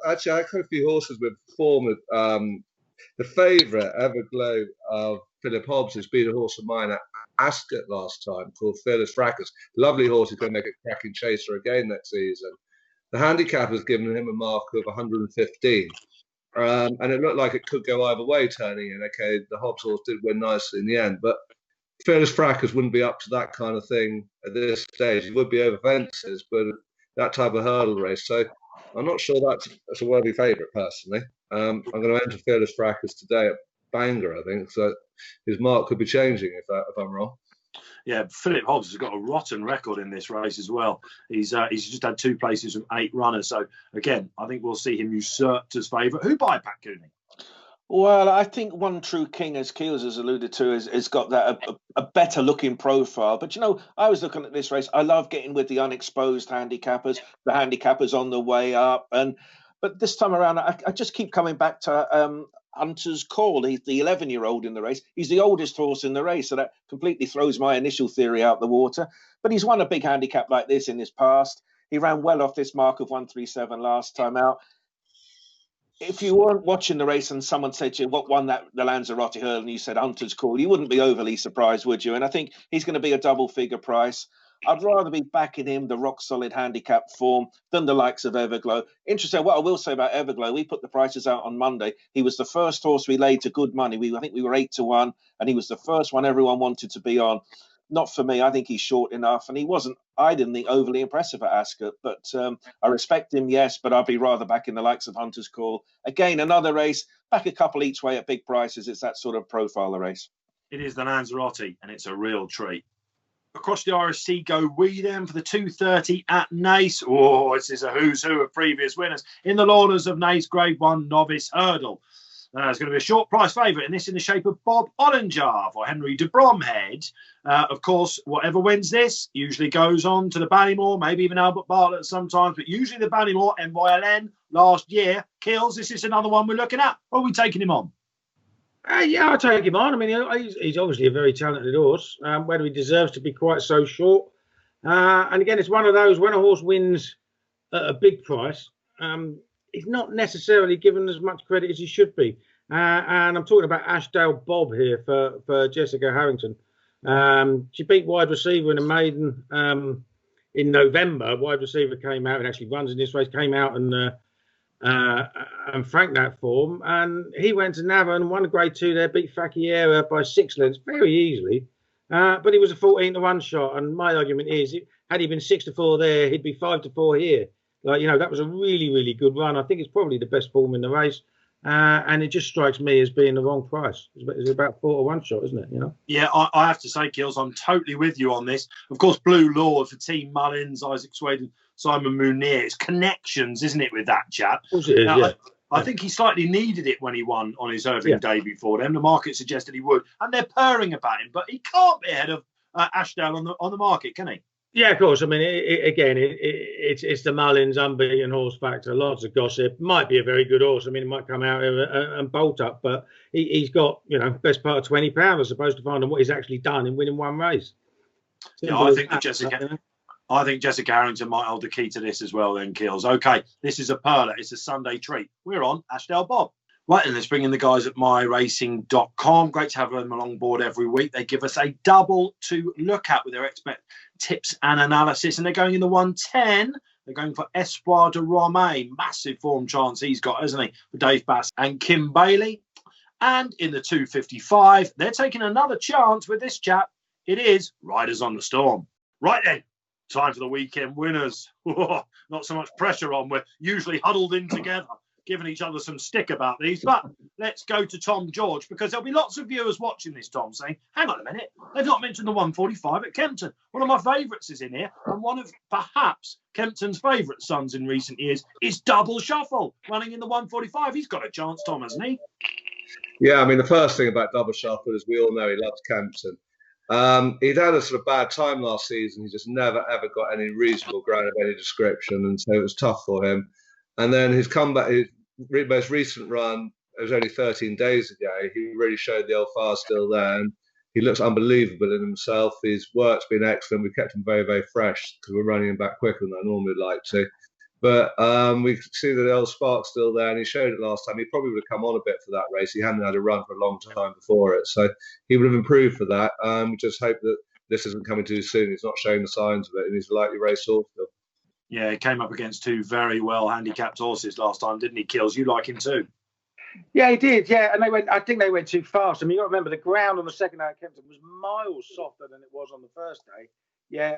Speaker 3: Actually, I had quite a few horses with form. The favourite, Everglow of Philip Hobbs, who's beat a horse of mine at Ascot last time called Fearless Fracas. Lovely horse, he's going to make a cracking chaser again next season. The handicap has given him a mark of 115. And it looked like it could go either way turning in. Okay, the Hobbs horse did win nicely in the end, but Fearless Fracas wouldn't be up to that kind of thing at this stage. He would be over fences, but that type of hurdle race. So I'm not sure that's a worthy favourite personally. I'm going to enter Fearless Fracas today at Bangor, I think. So his mark could be changing if I'm wrong.
Speaker 1: Yeah, Philip Hobbs has got a rotten record in this race as well. He's just had 2 places from 8 runners. So again, I think we'll see him usurped as favourite. Who by Pat Cooney?
Speaker 4: Well, I think One True King, as Keels has alluded to, has got that a better looking profile. But, I was looking at this race. I love getting with the unexposed handicappers, the handicappers on the way up. But this time around, I just keep coming back to Hunter's Call. He's the 11-year-old in the race. He's the oldest horse in the race. So that completely throws my initial theory out the water. But he's won a big handicap like this in his past. He ran well off this mark of 137 last time out. If you weren't watching the race and someone said to you, what won the Lanzarote Hurdle, and you said Hunter's Call, you wouldn't be overly surprised, would you? And I think he's going to be a double-figure price. I'd rather be backing him, the rock-solid handicap form, than the likes of Everglow. Interesting, what I will say about Everglow, we put the prices out on Monday. He was the first horse we laid to good money. I think we were 8-1, and he was the first one everyone wanted to be on. Not for me. I think he's short enough, and I didn't think overly impressive at Ascot, but I respect him, yes, but I'd be rather back in the likes of Hunter's Call. Again, another race, back a couple each way at big prices. It's that sort of profile of race.
Speaker 1: It is the Lanzarote, and it's a real treat. Across the RSC go we then for the 2:30 at Naas. Oh, this is a who's who of previous winners. In the lawners of Naas Grade 1 Novice Hurdle. There's going to be a short price favourite, and this in the shape of Bob Ollinger for Henry de Bromhead. Of course, whatever wins this usually goes on to the Ballymore, maybe even Albert Bartlett sometimes, but usually the Ballymore, NYLN, last year. Kills, this is another one we're looking at. Or are we taking him on?
Speaker 2: Yeah, I'll take him on. I mean, he's obviously a very talented horse. Whether he deserves to be quite so short. And again, it's one of those, when a horse wins at a big price, he's not necessarily given as much credit as he should be. And I'm talking about Ashdale Bob here for Jessica Harrington. She beat Wide Receiver in a maiden in November. Wide Receiver came out and actually runs in this race, came out and franked that form. And he went to Nava and won a Grade 2 there, beat Fakiera by 6 lengths very easily. But he was a 14-1 shot. And my argument is, had he been 6-4 there, he'd be 5-4 here. That was a really, really good run. I think it's probably the best form in the race. And it just strikes me as being the wrong price. It's about 4-1 shot, isn't it?
Speaker 1: Yeah, I have to say, Kills, I'm totally with you on this. Of course, Blue Lord for Team Mullins, Isaac Swade, Simon Mounier. It's connections, isn't it, with that chap?
Speaker 2: Of course it is, yeah.
Speaker 1: I think he slightly needed it when he won on his Irving day before them. The market suggested he would. And they're purring about him. But he can't be ahead of Ashdale on the market, can he?
Speaker 2: Yeah, of course. I mean, it's the Mullins unbeaten horse factor. Lots of gossip. Might be a very good horse. I mean, it might come out and bolt up, but he's got, best part of £20, I suppose, to find out what he's actually done in winning one race.
Speaker 1: Yeah, I think Jessica Harrington might hold the key to this as well then, Kills. Okay, this is a perler. It's a Sunday treat. We're on Ashdale Bob. Right, and let's bring in the guys at myracing.com. Great to have them along board every week. They give us a double to look at with their expert tips and analysis. And they're going in the 110. They're going for Espoir de Rome. Massive form chance he's got, hasn't he? For Dave Bass and Kim Bailey. And in the 255, they're taking another chance with this chap. It is Riders on the Storm. Right then, time for the weekend winners. Not so much pressure on. We're usually huddled in together, giving each other some stick about these. But let's go to Tom George, because there'll be lots of viewers watching this, Tom, saying, hang on a minute, they've not mentioned the 145 at Kempton. One of my favourites is in here, and one of perhaps Kempton's favourite sons in recent years is Double Shuffle, running in the 145. He's got a chance, Tom, hasn't he?
Speaker 3: Yeah, I mean, the first thing about Double Shuffle is we all know he loves Kempton. He'd had a sort of bad time last season. He just never, ever got any reasonable ground of any description, and so it was tough for him. And then his comeback, his most recent run, it was only 13 days ago. He really showed the old fire still there, and he looks unbelievable in himself. His work's been excellent. We've kept him very, very fresh because we're running him back quicker than I normally like to. But we see that old spark's still there, and he showed it last time. He probably would have come on a bit for that race. He hadn't had a run for a long time before it, so he would have improved for that. We just hope that this isn't coming too soon. He's not showing the signs of it, and he's a likely race horse still.
Speaker 1: Yeah, he came up against two very well handicapped horses last time, didn't he, Kills? You like him too?
Speaker 2: Yeah, he did. Yeah, and I think they went too fast. I mean, you got to remember the ground on the second day at Kempton was miles softer than it was on the first day. Yeah,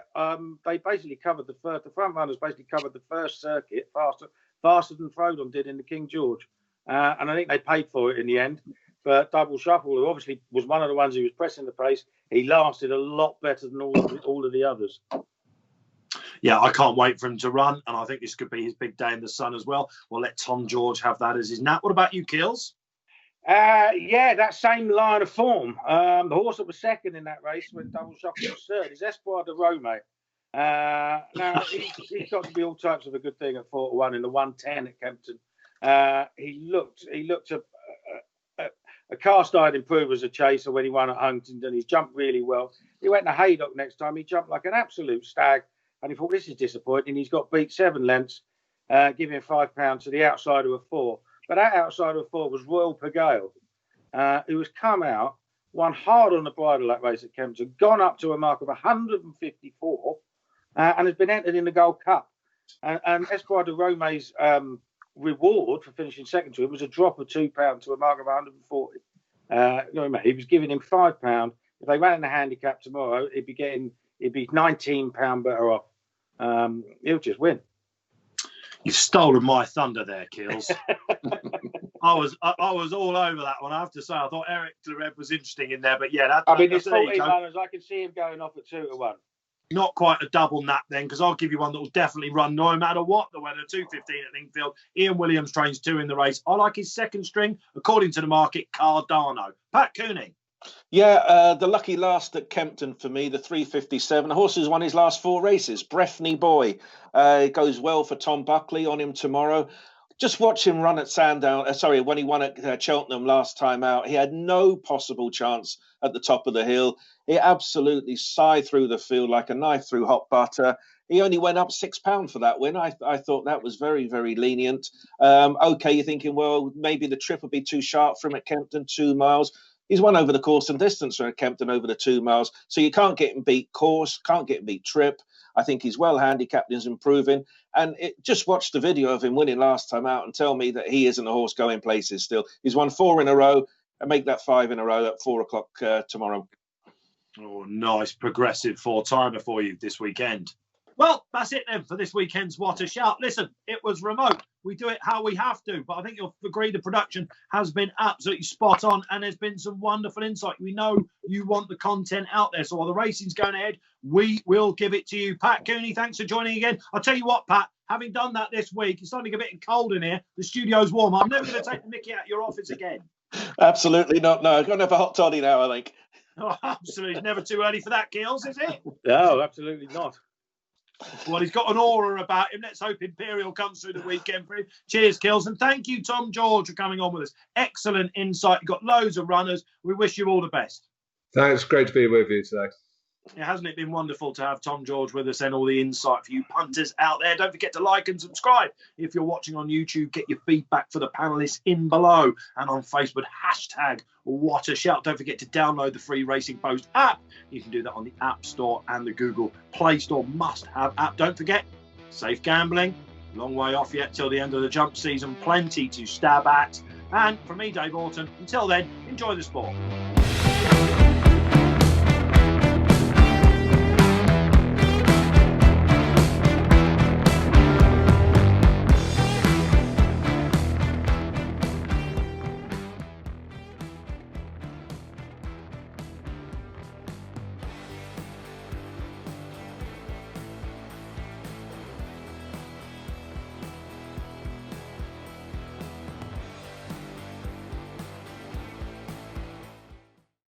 Speaker 2: they basically covered the front runners basically covered the first circuit faster than Frodon did in the King George, and I think they paid for it in the end. But Double Shuffle, who obviously was one of the ones who was pressing the pace, he lasted a lot better than all of the others.
Speaker 1: Yeah, I can't wait for him to run, and I think this could be his big day in the sun as well. We'll let Tom George have that as his nap. What about you, Kills?
Speaker 2: Yeah, that same line of form. The horse that was second in that race when Double Shuffle was third is Espoir de Rome. Now, he's got to be all types of a good thing at 4-1 in the 110 at Kempton. He looked a cast-iron improver as a chaser when he won at Huntingdon. He's jumped really well. He went to Haydock next time. He jumped like an absolute stag, and he thought, this is disappointing. He's got beat 7 lengths, giving £5 to the outsider of 4. But that outsider of 4 was Royal Pagale, who has come out, won hard on the bridle that race at Kempton, gone up to a mark of 154, and has been entered in the Gold Cup. And Espoir de Rome's reward for finishing second to him was a drop of £2 to a mark of 140. He was giving him £5. If they ran in the handicap tomorrow, he'd be £19 better off. He'll just win.
Speaker 1: You've stolen my thunder there, Kills. I was all over that one. I have to say, I thought Eric Clareb was interesting in there, but yeah,
Speaker 2: it's 14 runners. I can see him going off at 2-1.
Speaker 1: Not quite a double nap then, because I'll give you one that will definitely run no matter what the weather. 2:15 at Lingfield. Ian Williams trains 2 in the race. I like his second string, according to the market, Cardano. Pat Cooney.
Speaker 4: Yeah, the lucky last at Kempton for me, the 3:57. The horse has won his last 4 races. Breffney Boy goes well for Tom Buckley on him tomorrow. Just watch him run at Sandown. When he won at Cheltenham last time out, he had no possible chance at the top of the hill. He absolutely sighed through the field like a knife through hot butter. He only went up £6 for that win. I thought that was very, very lenient. Okay, you're thinking, well, maybe the trip will be too sharp for him at Kempton, 2 miles. He's won over the course and distance for Kempton over the 2 miles. So you can't get him beat course, can't get him beat trip. I think he's well handicapped, he's improving. And just watch the video of him winning last time out and tell me that he isn't a horse going places still. He's won 4 in a row and make that 5 in a row at 4 o'clock tomorrow.
Speaker 1: Oh, nice progressive 4-timer for you this weekend. Well, that's it then for this weekend's What a Shout. Listen, it was remote. We do it how we have to, but I think you'll agree the production has been absolutely spot on and there's been some wonderful insight. We know you want the content out there, so while the racing's going ahead, we will give it to you. Pat Cooney, thanks for joining again. I'll tell you what, Pat, having done that this week, it's starting to get a bit cold in here. The studio's warm. I'm never going to take the mickey out of your office again.
Speaker 4: Absolutely not. No, I'm going to have a hot toddy now, I think.
Speaker 1: Oh, absolutely. It's never too early for that, Keels, is it?
Speaker 2: No, absolutely not.
Speaker 1: Well, he's got an aura about him. Let's hope Imperial comes through the weekend for him. Cheers, Kills. And thank you, Tom George, for coming on with us. Excellent insight. You've got loads of runners. We wish you all the best.
Speaker 3: Thanks. Great to be with you today.
Speaker 1: Hasn't it been wonderful to have Tom George with us and all the insight for you punters out there? Don't forget to like and subscribe. If you're watching on YouTube, get your feedback for the panelists in below. And on Facebook, hashtag What a Shout. Don't forget to download the free Racing Post app. You can do that on the App Store and the Google Play Store. Must-have app. Don't forget, safe gambling. Long way off yet till the end of the jump season. Plenty to stab at. And from me, Dave Orton, until then, enjoy the sport.